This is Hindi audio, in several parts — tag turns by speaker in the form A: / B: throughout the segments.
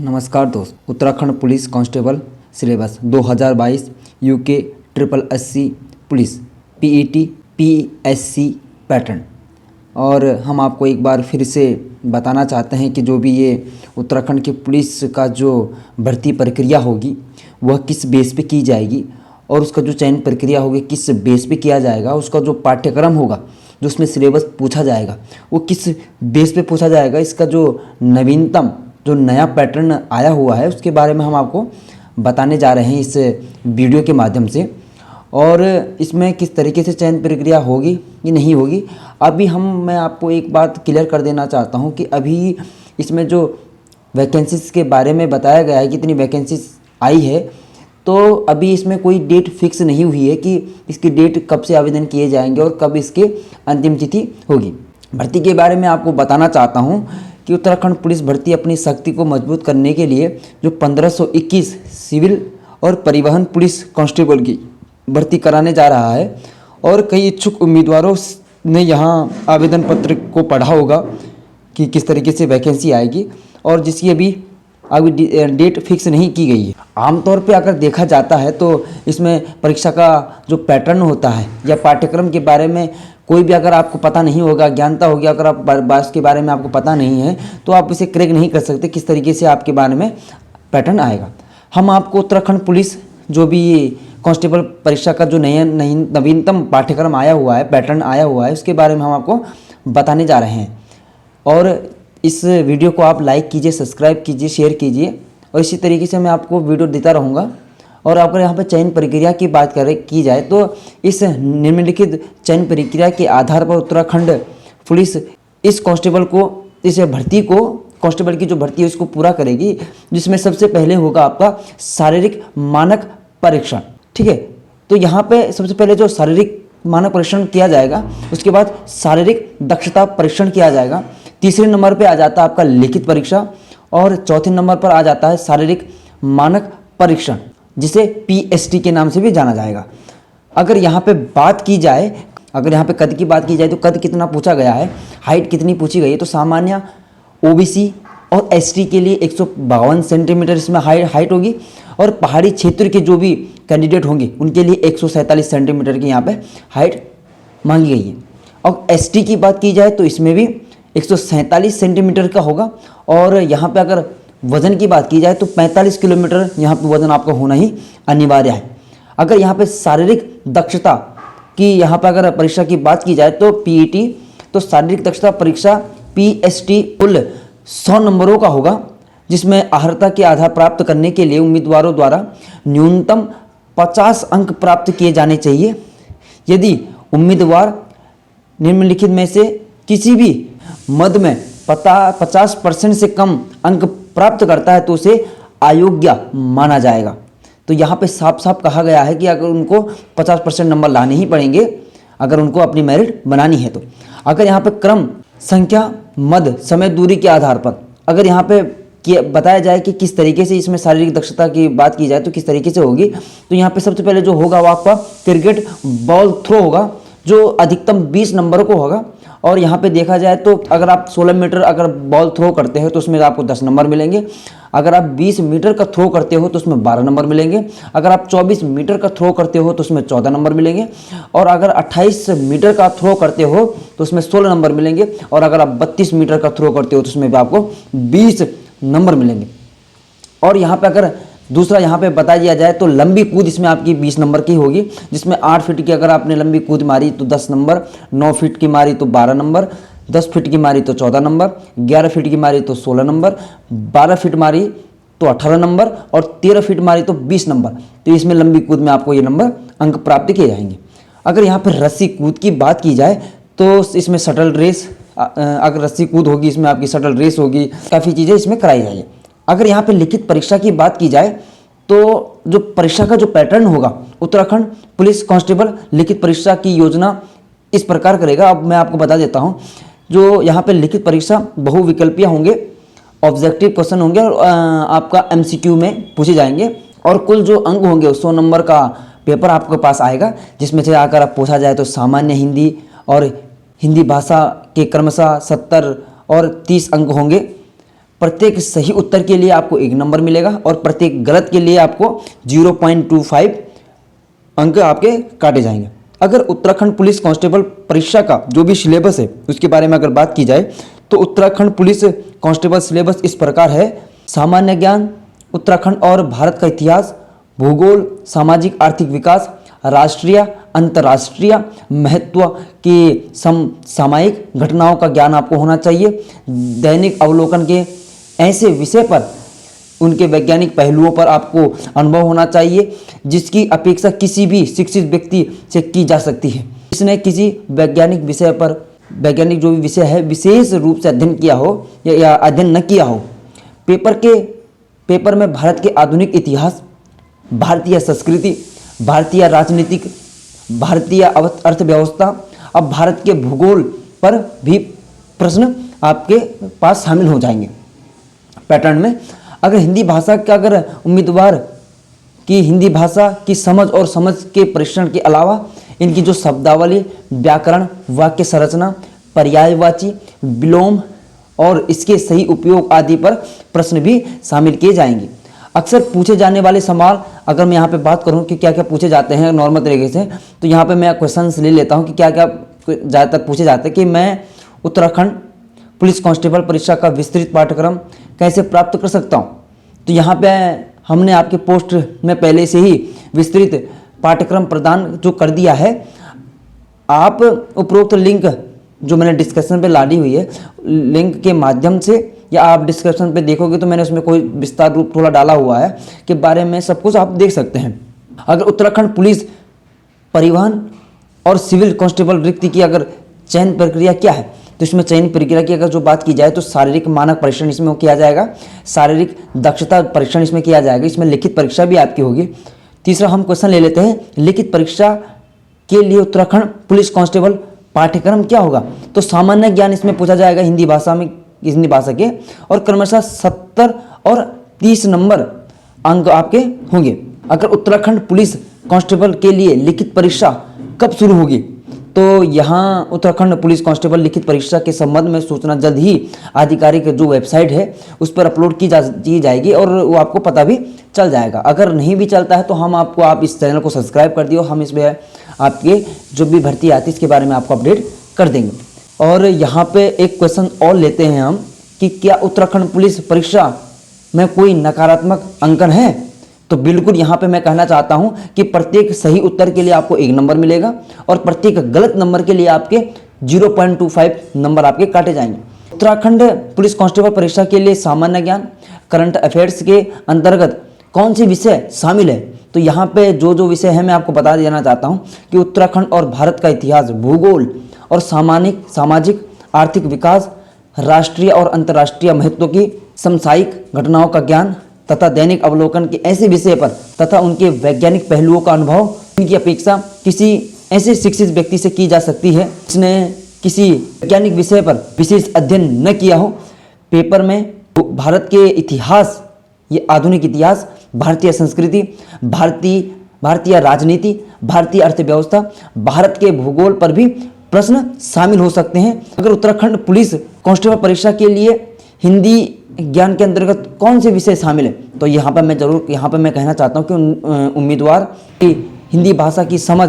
A: नमस्कार दोस्त। Uttarakhand police constable syllabus 2022 UK 8080 police PET PSC pattern. और हम आपको एक बार फिर से बताना चाहते हैं कि जो भी ये उत्तराखंड की पुलिस का जो भर्ती प्रक्रिया होगी वह किस बेस पे की जाएगी और उसका जो चयन प्रक्रिया होगी किस बेस पे किया जाएगा, उसका जो पाठ्यक्रम होगा जो उसमें सिलेबस पूछा जाएगा वो किस बेस पे पूछा जाएगा, इसका जो नवीनतम जो नया पैटर्न आया हुआ है उसके बारे में हम आपको बताने जा रहे हैं इस वीडियो के माध्यम से। और इसमें किस तरीके से चयन प्रक्रिया होगी कि नहीं होगी, अभी मैं आपको एक बात क्लियर कर देना चाहता हूं कि अभी इसमें जो वैकेंसीज़ के बारे में बताया गया है कि इतनी वैकेंसीज आई है, तो अभी इसमें कोई डेट फिक्स नहीं हुई है कि इसकी डेट कब से आवेदन किए जाएंगे और कब इसकी अंतिम तिथि होगी। भर्ती के बारे में आपको बताना चाहता हूँ कि उत्तराखंड पुलिस भर्ती अपनी शक्ति को मजबूत करने के लिए जो 1521 सिविल और परिवहन पुलिस कांस्टेबल की भर्ती कराने जा रहा है और कई इच्छुक उम्मीदवारों ने यहाँ आवेदन पत्र को पढ़ा होगा कि किस तरीके से वैकेंसी आएगी और जिसकी अभी डेट फिक्स नहीं की गई है। आमतौर पे अगर देखा जाता है तो इसमें परीक्षा का जो पैटर्न होता है या पाठ्यक्रम के बारे में कोई भी अगर आपको पता नहीं होगा, ज्ञानता होगी, अगर आप बास के बारे में आपको पता नहीं है तो आप इसे क्रैक नहीं कर सकते किस तरीके से आपके बारे में पैटर्न आएगा। हम आपको उत्तराखंड पुलिस जो भी कांस्टेबल परीक्षा का जो नवीनतम पाठ्यक्रम आया हुआ है, पैटर्न आया हुआ है, उसके बारे में हम आपको बताने जा रहे हैं। और इस वीडियो को आप लाइक कीजिए, सब्सक्राइब कीजिए, शेयर कीजिए और इसी तरीके से मैं आपको वीडियो देता रहूँगा। और अगर यहाँ पर चयन प्रक्रिया की बात की जाए तो इस निम्नलिखित चयन प्रक्रिया के आधार पर उत्तराखंड पुलिस इस कांस्टेबल को, इस भर्ती को, कांस्टेबल की जो भर्ती है उसको पूरा करेगी, जिसमें सबसे पहले होगा आपका शारीरिक मानक परीक्षण। ठीक है, तो यहाँ पे सबसे पहले जो शारीरिक मानक परीक्षण किया जाएगा, उसके बाद शारीरिक दक्षता परीक्षण किया जाएगा। तीसरे नंबर पे आ जाता है आपका लिखित परीक्षा और चौथे नंबर पर आ जाता है शारीरिक मानक परीक्षण, जिसे पीएसटी के नाम से भी जाना जाएगा। अगर यहाँ पे बात की जाए, अगर यहाँ पे कद की बात की जाए तो कद कितना पूछा गया है, हाइट कितनी पूछी गई है, तो सामान्य ओबीसी और एसटी के लिए 152 सेंटीमीटर इसमें हाइट होगी और पहाड़ी क्षेत्र के जो भी कैंडिडेट होंगे उनके लिए 147 सेंटीमीटर की यहाँ पे हाइट मांगी गई है। और एसटी की बात की जाए तो इसमें भी 147 सेंटीमीटर का होगा और यहाँ पे अगर वज़न की बात की जाए तो 45 किलोमीटर यहाँ पे वज़न आपका होना ही अनिवार्य है। अगर यहाँ पे शारीरिक दक्षता की यहाँ पे अगर परीक्षा की बात की जाए तो पीईटी, तो शारीरिक दक्षता परीक्षा पीएसटी कुल 100 नंबरों का होगा, जिसमें अर्हता के आधार प्राप्त करने के लिए उम्मीदवारों द्वारा न्यूनतम 50 अंक प्राप्त किए जाने चाहिए। यदि उम्मीदवार निम्नलिखित में से किसी भी मद में 50% से कम अंक प्राप्त करता है तो उसे अयोग्य माना जाएगा। तो यहाँ पे साफ साफ कहा गया है कि अगर उनको 50% नंबर लाने ही पड़ेंगे अगर उनको अपनी मेरिट बनानी है। तो अगर यहाँ पे क्रम, संख्या, मद, समय, दूरी के आधार पर अगर यहाँ पे बताया जाए कि किस तरीके से इसमें शारीरिक दक्षता की बात की जाए तो किस तरीके से होगी, तो यहाँ पे सबसे पहले जो होगा वो आपका क्रिकेट बॉल थ्रो होगा जो अधिकतम 20 नंबरों को होगा। और यहाँ पे देखा जाए तो अगर आप 16 मीटर अगर बॉल थ्रो करते हो तो उसमें आपको 10 नंबर मिलेंगे। अगर आप 20 मीटर का थ्रो करते हो तो उसमें 12 नंबर मिलेंगे। अगर आप 24 मीटर का थ्रो करते हो तो उसमें 14 नंबर मिलेंगे। और अगर 28 मीटर का थ्रो करते हो तो उसमें 16 नंबर मिलेंगे। और अगर आप 32 मीटर का थ्रो करते हो तो उसमें भी आपको 20 नंबर मिलेंगे। और यहाँ पे अगर दूसरा यहाँ पे बता दिया जाए तो लंबी कूद इसमें आपकी 20 नंबर की होगी, जिसमें 8 फीट की अगर आपने लंबी कूद मारी तो 10 नंबर, 9 फीट की मारी तो 12 नंबर, 10 फीट की मारी तो 14 नंबर, 11 फीट की मारी तो 16 नंबर, 12 फीट मारी तो 18 नंबर और 13 फीट मारी तो 20 नंबर। तो इसमें लंबी कूद में आपको ये नंबर अंक प्राप्त किए जाएंगे। अगर यहाँ पर रस्सी कूद की बात की जाए तो इसमें शटल रेस, अगर रस्सी कूद होगी इसमें आपकी शटल रेस होगी, काफ़ी चीज़ें इसमें कराई जाएगी। अगर यहाँ पे लिखित परीक्षा की बात की जाए तो जो परीक्षा का जो पैटर्न होगा, उत्तराखंड पुलिस कांस्टेबल लिखित परीक्षा की योजना इस प्रकार करेगा। अब मैं आपको बता देता हूँ, जो यहाँ पे लिखित परीक्षा बहुविकल्पीय होंगे, ऑब्जेक्टिव क्वेश्चन होंगे और आपका एमसीक्यू में पूछे जाएंगे और कुल जो अंक होंगे 100 नंबर का पेपर आपके पास आएगा, जिसमें से अगर आप पूछा जाए तो सामान्य हिंदी और हिंदी भाषा के क्रमशः 70 और 30 अंक होंगे। प्रत्येक सही उत्तर के लिए आपको 1 नंबर मिलेगा और प्रत्येक गलत के लिए आपको 0.25 अंक आपके काटे जाएंगे। अगर उत्तराखंड पुलिस कांस्टेबल परीक्षा का जो भी सिलेबस है उसके बारे में अगर बात की जाए तो उत्तराखंड पुलिस कांस्टेबल सिलेबस इस प्रकार है। सामान्य ज्ञान, उत्तराखंड और भारत का इतिहास, भूगोल, सामाजिक आर्थिक विकास, राष्ट्रीय अंतर्राष्ट्रीय महत्व की सामयिक घटनाओं का ज्ञान आपको होना चाहिए। दैनिक अवलोकन के ऐसे विषय पर उनके वैज्ञानिक पहलुओं पर आपको अनुभव होना चाहिए जिसकी अपेक्षा किसी भी शिक्षित व्यक्ति से की जा सकती है। इसने किसी वैज्ञानिक विषय पर, वैज्ञानिक जो भी विषय है, विशेष रूप से अध्ययन किया हो या अध्ययन न किया हो। पेपर में भारत के आधुनिक इतिहास, भारतीय संस्कृति, भारतीय राजनीतिक, भारतीय अर्थव्यवस्था, अब भारत के भूगोल पर भी प्रश्न आपके पास शामिल हो जाएंगे पैटर्न में। अगर हिंदी भाषा का अगर उम्मीदवार की हिंदी भाषा की समझ और समझ के परीक्षण के अलावा इनकी जो शब्दावली, व्याकरण, वाक्य संरचना, पर्यायवाची, विलोम और इसके सही उपयोग आदि पर प्रश्न भी शामिल किए जाएंगे। अक्सर पूछे जाने वाले सवाल, अगर मैं यहाँ पे बात करूँ कि क्या क्या पूछे जाते हैं नॉर्मल तरीके से, तो यहाँ पे मैं क्वेश्चंस ले लेता हूँ कि क्या क्या ज़्यादातर पूछे जाते हैं कि मैं उत्तराखंड पुलिस कांस्टेबल परीक्षा का विस्तृत पाठ्यक्रम कैसे प्राप्त कर सकता हूँ। तो यहाँ पे हमने आपके पोस्ट में पहले से ही विस्तृत पाठ्यक्रम प्रदान जो कर दिया है। आप उपरोक्त लिंक जो मैंने डिस्क्रिप्शन पे डाली हुई है, लिंक के माध्यम से या आप डिस्क्रिप्शन पे देखोगे तो मैंने उसमें कोई विस्तार रूप थोड़ा डाला हुआ है के बारे में सब कुछ आप देख सकते हैं। अगर उत्तराखंड पुलिस परिवहन और सिविल कांस्टेबल रिक्ति की अगर चयन प्रक्रिया क्या है, तो इसमें चयन प्रक्रिया की अगर जो बात की जाए तो शारीरिक मानक परीक्षण इसमें किया जाएगा, शारीरिक दक्षता परीक्षण इसमें किया जाएगा, इसमें लिखित परीक्षा भी आपकी होगी। तीसरा हम क्वेश्चन ले लेते हैं, लिखित परीक्षा के लिए उत्तराखंड पुलिस कांस्टेबल पाठ्यक्रम क्या होगा। तो सामान्य ज्ञान इसमें पूछा जाएगा हिंदी भाषा में, हिंदी भाषा के, और क्रमशः 70 और 30 नंबर अंक आपके होंगे। अगर उत्तराखंड पुलिस कांस्टेबल के लिए लिखित परीक्षा कब शुरू होगी, तो यहाँ उत्तराखंड पुलिस कांस्टेबल लिखित परीक्षा के संबंध में सूचना जल्द ही आधिकारिक जो वेबसाइट है उस पर अपलोड की जाएगी और वो आपको पता भी चल जाएगा। अगर नहीं भी चलता है तो आप इस चैनल को सब्सक्राइब कर दियो, हम इसमें आपके जो भी भर्ती आती है इसके बारे में आपको अपडेट कर देंगे। और यहाँ पे एक क्वेश्चन और लेते हैं हम कि क्या उत्तराखंड पुलिस परीक्षा में कोई नकारात्मक अंकन है। तो बिल्कुल यहाँ पे मैं कहना चाहता हूँ कि प्रत्येक सही उत्तर के लिए आपको 1 नंबर मिलेगा और प्रत्येक गलत नंबर के लिए आपके 0.25 नंबर आपके काटे जाएंगे। उत्तराखंड पुलिस कांस्टेबल परीक्षा के लिए सामान्य ज्ञान, करंट अफेयर्स के अंतर्गत कौन से विषय शामिल है। तो यहाँ पे जो विषय है मैं आपको बता देना चाहता हूँ कि उत्तराखंड और भारत का इतिहास, भूगोल और सामाजिक आर्थिक विकास, राष्ट्रीय और अंतर्राष्ट्रीय महत्व की समसामयिक घटनाओं का ज्ञान तथा दैनिक अवलोकन के ऐसे विषय पर तथा उनके वैज्ञानिक पहलुओं का अनुभव इनकी अपेक्षा किसी ऐसे शिक्षित व्यक्ति से की जा सकती है जिसने किसी वैज्ञानिक विषय पर विशेष अध्ययन न किया हो। पेपर में भारत के इतिहास, ये आधुनिक इतिहास, भारतीय संस्कृति, भारतीय राजनीति, भारतीय अर्थव्यवस्था, भारत के भूगोल पर भी प्रश्न शामिल हो सकते हैं। अगर उत्तराखंड पुलिस कांस्टेबल परीक्षा के लिए हिंदी ज्ञान के अंतर्गत कौन से विषय शामिल है, तो यहाँ पर मैं कहना चाहता हूँ कि उम्मीदवार की हिंदी भाषा की समझ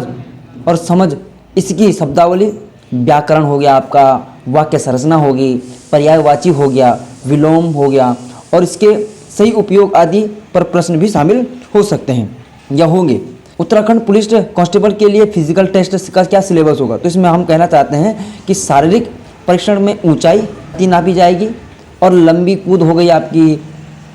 A: और इसकी शब्दावली, व्याकरण हो गया आपका, वाक्य संरचना होगी, पर्यायवाची हो गया, विलोम हो गया और इसके सही उपयोग आदि पर प्रश्न भी शामिल हो सकते हैं या होंगे। उत्तराखंड पुलिस कांस्टेबल के लिए फिजिकल टेस्ट का क्या सिलेबस होगा, तो इसमें हम कहना चाहते हैं कि शारीरिक परीक्षण में ऊंचाई नापी जाएगी और लंबी कूद हो गई आपकी,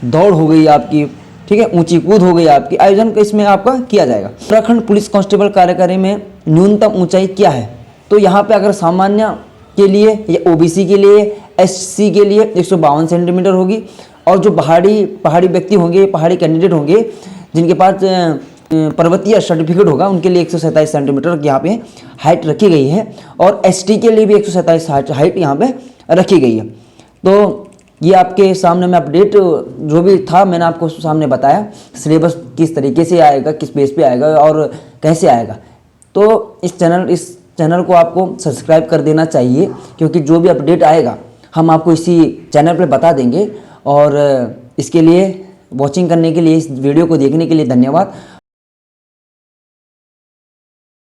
A: दौड़ हो गई आपकी, ठीक है, ऊंची कूद हो गई आपकी, आयोजन का इसमें आपका किया जाएगा। उत्तराखंड पुलिस कांस्टेबल कार्यकारी में न्यूनतम ऊंचाई क्या है, तो यहाँ पे अगर सामान्य के लिए या ओबीसी के लिए, एससी के लिए 152 सेंटीमीटर होगी और जो पहाड़ी व्यक्ति होंगे, पहाड़ी कैंडिडेट होंगे जिनके पास पर्वतीय सर्टिफिकेट होगा उनके लिए 127 सेंटीमीटर यहाँ पे हाइट रखी गई है और एसटी के लिए भी 127 हाइट यहाँ पे रखी गई है। तो ये आपके सामने में अपडेट जो भी था मैंने आपको सामने बताया, सिलेबस किस तरीके से आएगा, किस बेस पे आएगा और कैसे आएगा। तो इस चैनल को आपको सब्सक्राइब कर देना चाहिए क्योंकि जो भी अपडेट आएगा हम आपको इसी चैनल पर बता देंगे और इसके लिए वॉचिंग करने के लिए, इस वीडियो को देखने के लिए धन्यवाद।